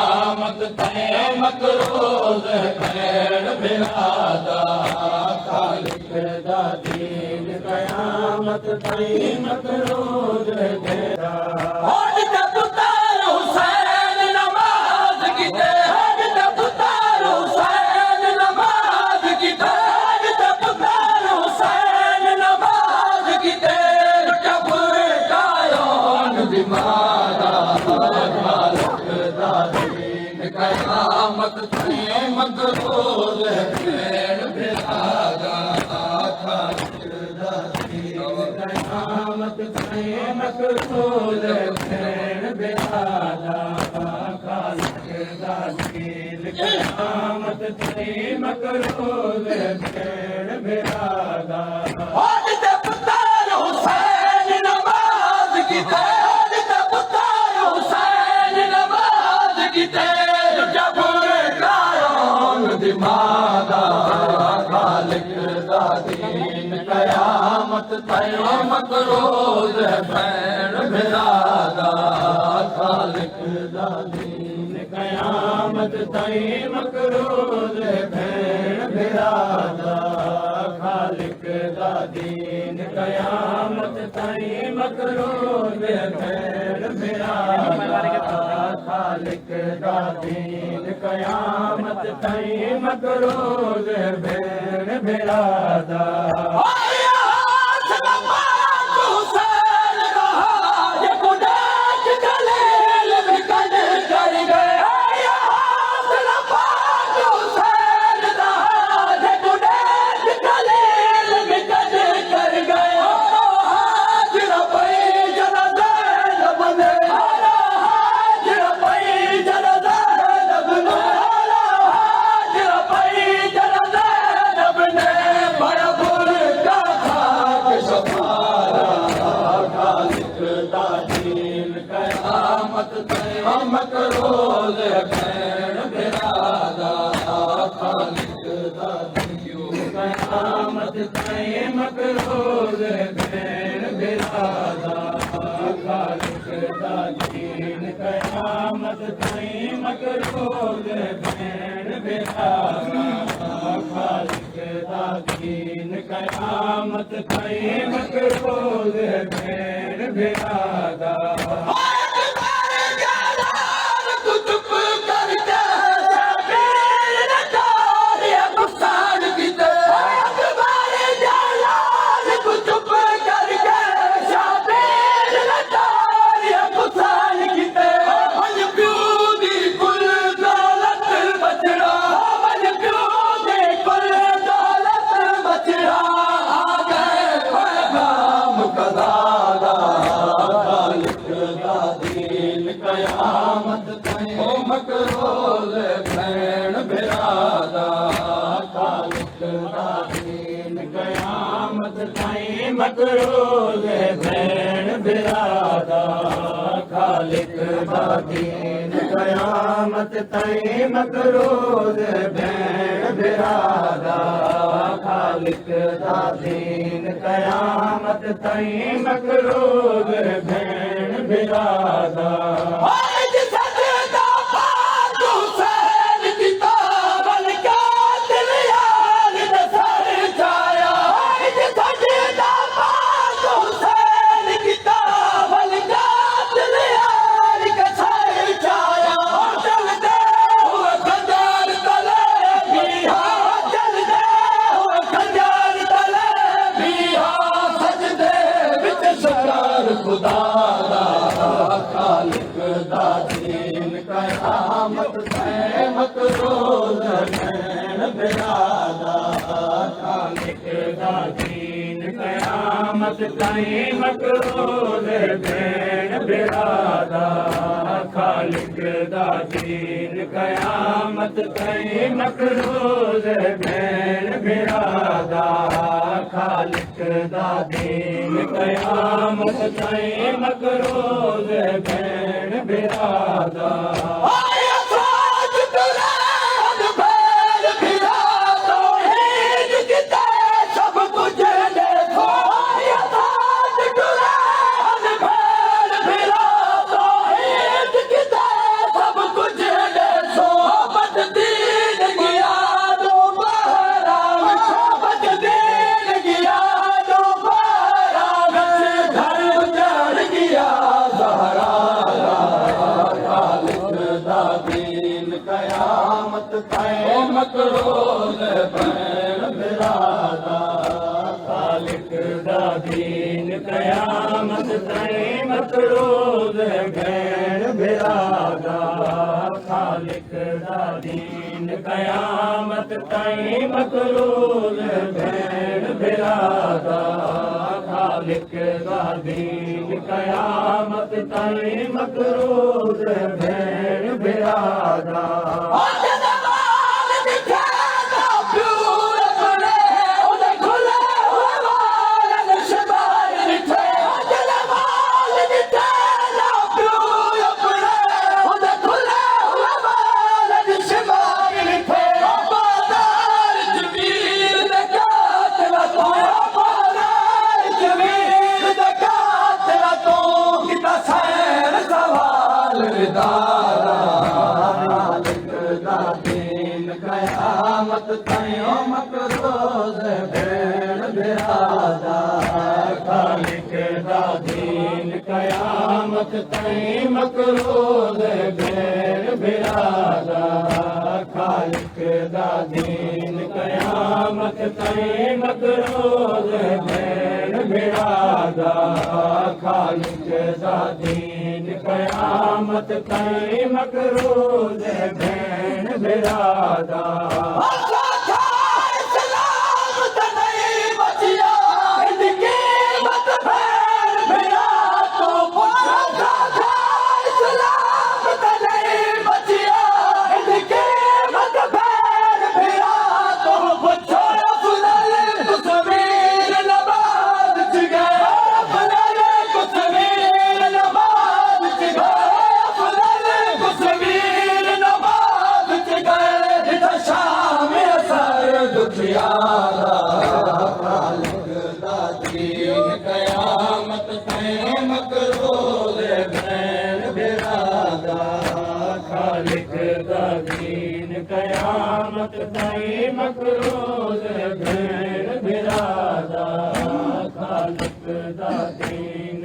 कयामत तय मकरूज खैर बिरादा खालिक दा दीन कयामत तय मकरूज खैरा कयामत तय मकरूज खैर बिरादा खालिक दा दीन कयामत तय मकरूज खैर बिरादा खालिक दा दीन कयामत तय मकरूज खैर बिरादा खालिक दा दीन कयामत तय मकरूज खैर बिरादा खालिक दा दीन कयामत तय मकरूज खैर बिरादा खालिक दा दीन कयामत तय मकरूज खैर बिरादा खालिक दा दीन कयामत तय मकरूज खैर बिरादा मकरूज खैर बिरादा खालिक दा दीन कयामत तय मकरूज खैर बिरादा खालिक दा दीन कयामत तय मकरूज खैर बिरादा खालिक दा दीन कयामत तय मकरूज खैर बिरादा कयामत तय मकरूज खैर बिरादा खालिक दा दीन कयामत तय मकरूज खैर बिरादा खालिक दा दीन कयामत तय मकरूज खैर बिरादा खालिक दा दीन कयामत तय मकरूज खैर बिरादा खुदा खालिक दा दीन कयामत तय मकरूज खैर बिरादा खालिक दा दीन कयामत तय मकरूज खैर बिरादा खालिक दा दीन कयामत तय मकरूज खैर बिरादा खालिक दा दीन कयामत तय मकरूज खैर बिरादा सब कुछ दीन कयामत तै मकरूज भैण बिरादा खालिक दा दीन कयामत तै मकरूज भैण बिरादा खालिक दा दीन कयामत तै मकरूज भैण बिरादा खालिक दा दीन कयामत तै मकरूज भैण बिरादा कयामत तैं मकरूज भैण बिरादा खालिक दा दीन कयामत तैं मकरूज भैण बिरादा खालिक दा दीन कयामत तैं मकरूज भैण बिरादा खालिक दा दीन कयामत तैं मकरूज भैण बिरादा खालिक दा दीन कयामत तैं मकरूज भैण बिरादा खालिक दा दीन कयामत तैं मकरूज